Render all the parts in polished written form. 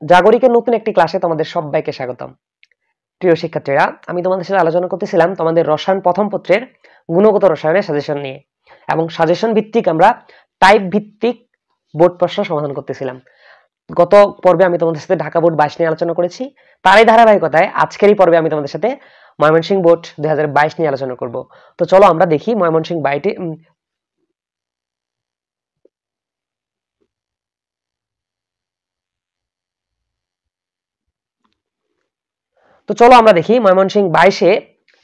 জাগরিকের নতুন একটি ক্লাসে তোমাদের সবাইকে স্বাগতম। প্রিয় শিক্ষার্থীরা, আমি তোমাদের সাথে আলোচনা করতেছিলাম তোমাদের রসায়ন প্রথম পত্রের গুণগত রসায়নের সাজেশন নিয়ে, এবং সাজেশন ভিত্তিক আমরা টাইপ ভিত্তিক বোর্ড প্রশ্ন সমাধান করতেছিলাম। গত পর্বে আমি তোমাদের সাথে ঢাকা বোর্ড 22 নিয়ে আলোচনা করেছি। তারই ধারাবাহিকতায় আজকের এই পর্বে আমি তোমাদের সাথে ময়মনসিংহ বোর্ড 2022 নিয়ে আলোচনা করব। তো চলো আমরা দেখি ময়মনসিংহ বাইটি তো চলো আমরা দেখি ময়মনসিংহ 22-এ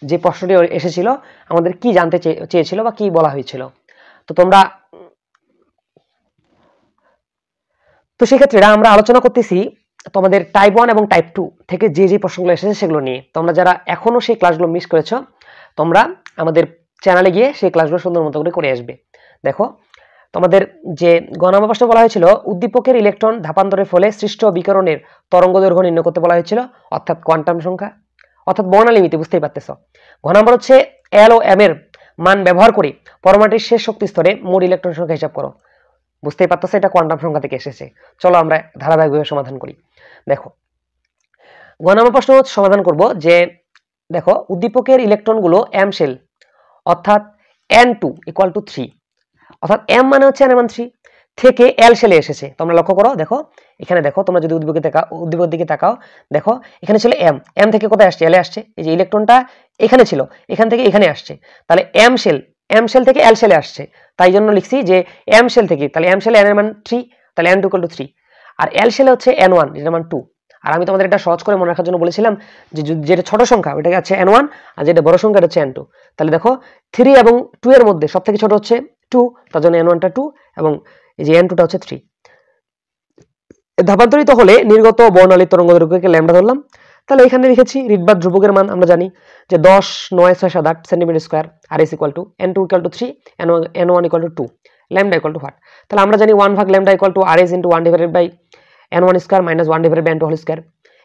যে প্রশ্নটি এসেছিল আমাদের কি জানতে চেয়েছিল বা কি বলা হয়েছিল। তো সেক্ষেত্রে আমরা আলোচনা করতেছি তোমাদের টাইপ 1 এবং টাইপ 2 থেকে যে প্রশ্নগুলো এসেছে সেগুলো নিয়ে। তোমরা যারা এখনো সেই ক্লাসগুলো মিস করেছো, তোমরা আমাদের চ্যানেলে গিয়ে সেই ক্লাসগুলো সুন্দর মতো করে আসবে। দেখো, তোমাদের যে গ নম্বর প্রশ্ন বলা হয়েছিল উদ্দীপকের ইলেকট্রন ধাপান্তরের ফলে সৃষ্ট বিকিরণের তরঙ্গ দৈর্ঘ্য নির্ণয় করতে বলা হয়েছিল, অর্থাৎ কোয়ান্টাম সংখ্যা, অর্থাৎ বর্ণালীমিতি, বুঝতেই পারতেছো। ঘ নম্বর হচ্ছে এল ও এম এর মান ব্যবহার করে পরমাণুটির শেষ শক্তি স্তরে মোট ইলেকট্রন সংখ্যা হিসাব করো। বুঝতেই পারতেছো এটা কোয়ান্টাম সংখ্যা থেকে এসেছে। চলো আমরা ধারাবাহিকভাবে সমাধান করি। দেখো, গ নম্বর প্রশ্ন সমাধান করব যে দেখো উদ্দীপকের ইলেকট্রনগুলো এম শেল অর্থাৎ N2 = 3, অর্থাৎ এম মানে হচ্ছে N = 3 থেকে এল শেলে এসেছে। তোমরা লক্ষ্য করো, দেখো এখানে দেখো, তোমরা যদি উদ্দীপকের দিকে তাকাও, দেখো এখানে ছিল এম থেকে কোথায় আসছে? এলে আসছে। এই যে ইলেকট্রনটা এখানে ছিল, এখান থেকে এখানে আসছে, তাহলে এম শেল থেকে এল শেলে আসছে। তাই জন্য লিখছি যে এম শেল থেকে, তাহলে এম শেলে N এর মান 3, তাহলে N2 = 3, আর এল শেলে হচ্ছে N1 যেটার মান 2। আর আমি তোমাদের এটা সহজ করে মনে রাখার জন্য বলেছিলাম যে যেটা ছোট সংখ্যা ওইটা হচ্ছে N1, আর যেটা বড় সংখ্যা হচ্ছে N2। তাহলে দেখো 3 এবং 2 এর মধ্যে সব থেকে ছোট হচ্ছে 2, তার জন্য N1টা 2 এবং এই যে N2টা হচ্ছে 3। ধাপান্তরিত হলে নির্গত বর্ণালী তরঙ্গ দৈর্ঘ্যকে ল্যামডা ধরলাম। তাহলে এখানে লিখেছি রিডবার্গ ধ্রুবকের মান আমরা জানি যে 10, 9, 6, 7, 8 সেন্টিমিটার স্কয়ার, আর is equal to N2 = 3, N1 = 2, lambda = what? তাহলে আমরা জানি 1 ভাগ lambda = RS * 1 divided by N1 square minus 1 divided by N2 whole square.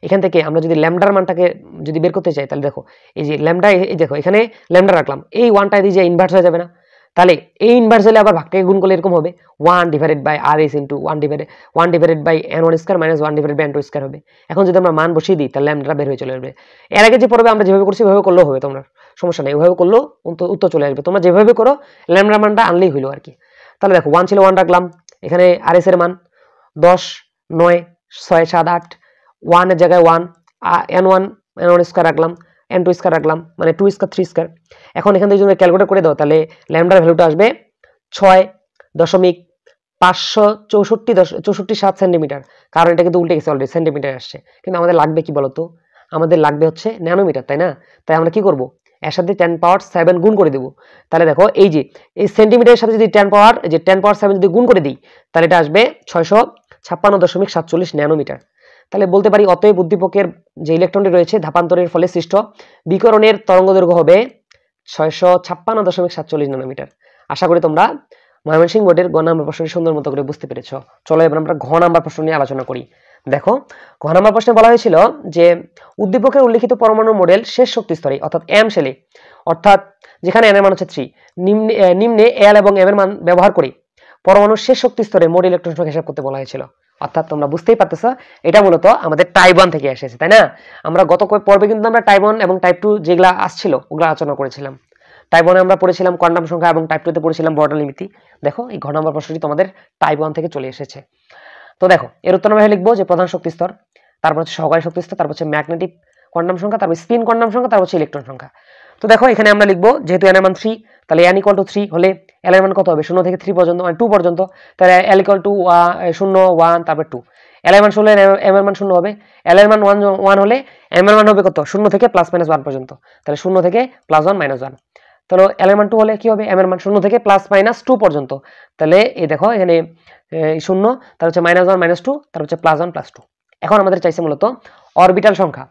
এখান থেকে আমরা যদি ল্যামডার মানটাকে যদি বের করতে চাই, তাহলে দেখো এই যে ল্যামডা, এই দেখো এখানে ল্যামডা রাখলাম, এই 1টা দিয়ে যে ইনভার্স হয়ে যাবে না? তাহলে এই ইনভার্স হলে আবার ভাগটাকে গুণ করলে এরকম হবে 1 divided by RS * 1 divided by N1 square minus 1 divided by N2 square হবে। এখন যদি আমরা মান বসিয়ে দিই তাহলে ল্যামডাটা বের হয়ে চলে আসবে। এর আগে যে পর্বে আমরা যেভাবে করছি ওইভাবে করলেও হবে, তোমরা সমস্যা নেই, ওইভাবে করলেও উত্তর চলে আসবে। তোমরা যেভাবে করো ল্যামডার মানটা আনলেই হইলো আর কি। তাহলে দেখো 1 ছিল 1 রাখলাম, এখানে RS এর মান 10, 9, 6, 7, 8, 1 এর জায়গায় 1, N1 স্কয়ার রাখলাম, N2 স্কয়ার রাখলাম, মানে 2 স্কয়ার 3 স্কয়ার। এখন এখান থেকে যদি ক্যালকুলেট করে দাও তাহলে ল্যামডার ভ্যালুটা আসবে 6.564 সেন্টিমিটার, কারণ এটা কিন্তু উল্টে গেছে, অলরেডি সেন্টিমিটার আসছে। কিন্তু আমাদের লাগবে কি বলতো? আমাদের লাগবে হচ্ছে ন্যানোমিটার, তাই না? তাই আমরা কি করব? এর সাথে 10^7 গুণ করে দেব। তাহলে দেখো এই যে এই সেন্টিমিটারের সাথে যদি 10^7 যদি গুণ করে দিই তাহলে এটা আসবে 656.47 ন্যানোমিটার। তাহলে বলতে পারি অতএব উদ্দীপকের যে ইলেকট্রনটি রয়েছে ধাপান্তরের ফলে সৃষ্ট বিকিরণের তরঙ্গদৈর্ঘ্য হবে 656.47 ন্যানোমিটার। আশা করি তোমরা ময়মনসিংহ বোর্ডের গ নম্বর প্রশ্নটি সুন্দর মতো করে বুঝতে পেরেছ। চলো এবার আমরা ঘ নম্বর প্রশ্ন নিয়ে আলোচনা করি। দেখো, ঘ নম্বর প্রশ্নে বলা হয়েছিল যে উদ্দীপকের উল্লিখিত পরমাণু মডেল শেষ শক্তি স্তরে অর্থাৎ এম শেলে, অর্থাৎ যেখানে এন এর মান হচ্ছে 3, নিম্নে এল এবং এম এর মান ব্যবহার করে পরমাণুর শেষ শক্তি স্তরে মোট ইলেকট্রন সংখ্যা হিসাব করতে বলা হয়েছিল। অর্থাৎ তোমরা বুঝতেই পারতেছো এটা মূলত আমাদের টাইপ 1 থেকে এসেছে, তাই না? আমরা গত পর্বে কিন্তু আমরা টাইপ 1 এবং টাইপ 2 যেগুলা আসছিল ওগুলো আলোচনা করেছিলাম। টাইপ 1 আমরা পড়েছিলাম কোয়ান্টাম সংখ্যা এবং টাইপ 2 তে পড়েছিলাম বর্ণালীমিতি। দেখো এই ঘ নম্বর প্রশ্নটি তোমাদের টাইপ 1 থেকে চলে এসেছে। তো দেখো এর উত্তর আমরা লিখবো যে প্রধান শক্তি স্তর, তারপর হচ্ছে সহকারী শক্তি স্তর, তারপর হচ্ছে ম্যাগনেটিক কোয়ান্টাম সংখ্যা, তারপর স্পিন কোয়ান্টাম সংখ্যা, তারপর হচ্ছে ইলেকট্রন সংখ্যা। তো দেখো এখানে আমরা লিখবো যেহেতু n এর মান 3, তাহলে n = 3 হলে l এর মান কত হবে? 0 থেকে 3 পর্যন্ত, মানে 2 পর্যন্ত। তাহলে l = 0, 1, তারপর 2। l এর মান 0 হলে m এর মান 0 হবে। l এর মান 1 হলে m এর মান হবে কত? 0 থেকে +-1 পর্যন্ত। তাহলে 0 থেকে +1 -1। তাহলে l এর মান 2 হলে কি হবে? m এর মান 0 থেকে +-2 পর্যন্ত। তাহলে এই দেখো এখানে 0, তার হচ্ছে -1 -2, তার হচ্ছে +1 +2। এখন আমাদের চাইছে মূলত অরবিটাল সংখ্যা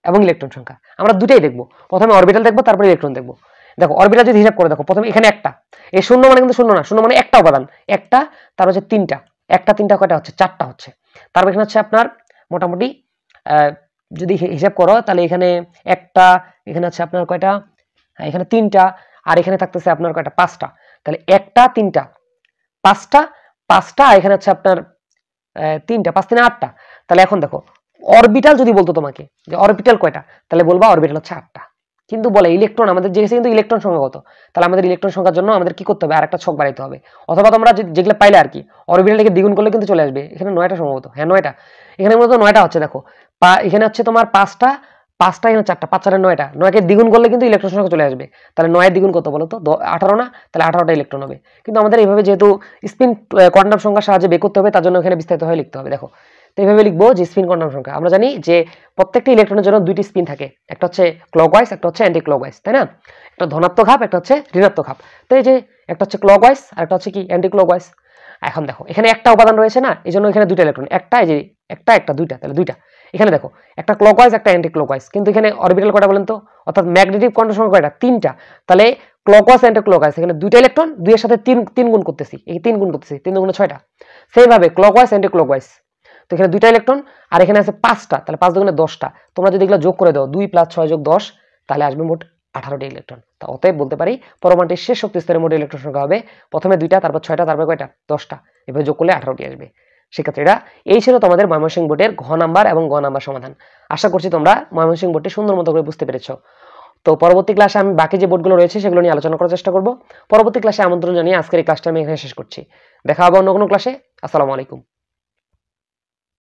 এবং ইলেকট্রন সংখ্যা। আমরা দুটাই দেখব, প্রথমে অরবিটাল দেখব তারপরে ইলেকট্রন দেখব। দেখো অরবিটাল যদি হিসাব করে দেখো, প্রথমে এখানে একটা, এই 0 মানে কিন্তু 0 না, 0 মানে একটা উপাদান, একটা, তার হচ্ছে 3টা, একটা 3টা কয়টা হচ্ছে? 4টা হচ্ছে। তারপর এখানে হচ্ছে আপনার মোটামুটি যদি হিসাব করো তাহলে এখানে একটা, এখানে হচ্ছে আপনার কয়টা? এখানে 3টা, আর এখানে থাকতেছে আপনার কয়টা? 5টা। তাহলে একটা, 3টা, 5টা, 5টা, আর এখানে হচ্ছে আপনার 3টা, 5 3 8টা। তাহলে এখন দেখো অরবিটাল যদি বলতো তোমাকে যে অরবিটাল কয়টা, তাহলে বলবা অরবিটাল হচ্ছে 8টা। কিন্তু বলে ইলেকট্রন, আমাদের যে কিন্তু ইলেকট্রন সংখ্যা কত, তাহলে আমাদের ইলেকট্রন সংখ্যার জন্য আমাদের কি করতে হবে, আরেকটা ছক বাড়াইতে হবে। অথবা তোমরা যেগুলো পাইলে আর কি অরবিটালকে দ্বিগুণ করলে কিন্তু চলে আসবে। এখানে 9টা সম্ভবত, হ্যাঁ 9টা, এখানে মূলত 9টা হচ্ছে। দেখো এখানে হচ্ছে তোমার 5টা, এখানে 4টা, 5 4 9টা, 9কে দ্বিগুণ করলে কিন্তু ইলেকট্রন সংখ্যা চলে আসবে। তাহলে 9 এর দ্বিগুণ কত বলো তো, 18 না, তাহলে 18টা ইলেকট্রন হবে। কিন্তু আমাদের এইভাবে যেহেতু স্পিন কোয়ান্টাম সংখ্যার সাহায্যে বের করতে হবে, তার জন্য এখানে বিস্তারিত হয়ে লিখতে হবে। দেখো তো এইভাবে লিখবো যে স্পিন কোয়ান্টাম সংখ্যা, আমরা জানি যে প্রত্যেকটা ইলেকট্রনের জন্য দুইটি স্পিন থাকে, একটা হচ্ছে ক্লকওয়াইজ, একটা হচ্ছে অ্যান্টি ক্লকওয়াইজ, তাই না? একটা ধনাত্মক হাফ, একটা হচ্ছে ঋণাত্মক হাফ। তো এই যে একটা হচ্ছে ক্লকওয়াইজ আর একটা হচ্ছে কি অ্যান্টি ক্লকওয়াইজ। এখন দেখো এখানে একটা উপাদান রয়েছে না, এই জন্য এখানে দুইটা ইলেকট্রন, একটা এই যে একটা দুইটা, তাহলে দুইটা। এখানে দেখো একটা ক্লকওয়াইজ একটা অ্যান্টি ক্লকওয়াইজ, কিন্তু এখানে অরবিটাল কয়টা বলেন তো, অর্থাৎ ম্যাগনেটিক কোয়ান্টাম সংখ্যা কয়টা, 3টা। তাহলে ক্লকওয়াইজ অ্যান্টি ক্লকওয়াইজ, এখানে দুইটা ইলেকট্রন, দুইয়ের সাথে তিন গুণ করতেছি, এই 3 গুণ করতেছি, 3 গুণে 6টা। সেইভাবে ক্লকওয়াইজ অ্যান্টি ক্লকওয়াইজ, তো এখানে দুইটা ইলেকট্রন আর এখানে আছে 5টা, তাহলে 5 দুগুণে 10টা। তোমরা যদি এগুলো যোগ করে দাও 2 + 6 + 10, তাহলে আসবে মোট 18টা ইলেকট্রন। তা অতএব বলতে পারি পরমাণুটির শেষ শক্তি স্তরের মোট ইলেকট্রন সংখ্যা হবে প্রথমে 2টা, তারপর 6টা, তারপর কয়টা, 10টা। এভাবে যোগ করলে 18টি আসবে। শিক্ষার্থীরা, এই ছিল তোমাদের ময়মনসিংহ বোর্ডের ঘ নাম্বার এবং গ নাম্বার সমাধান। আশা করছি তোমরা ময়মনসিংহ বোর্ডটি সুন্দর মতো করে বুঝতে পেরেছো। তো পরবর্তী ক্লাসে আমি বাকি যে বোর্ডগুলো রয়েছে সেগুলো নিয়ে আলোচনা করার চেষ্টা করব। পরবর্তী ক্লাসে আমন্ত্রণ জানিয়ে আজকের এই ক্লাসটা আমি এখানে শেষ করছি। দেখা হবে অন্য কোনো ক্লাসে। আসসালামু আলাইকুম।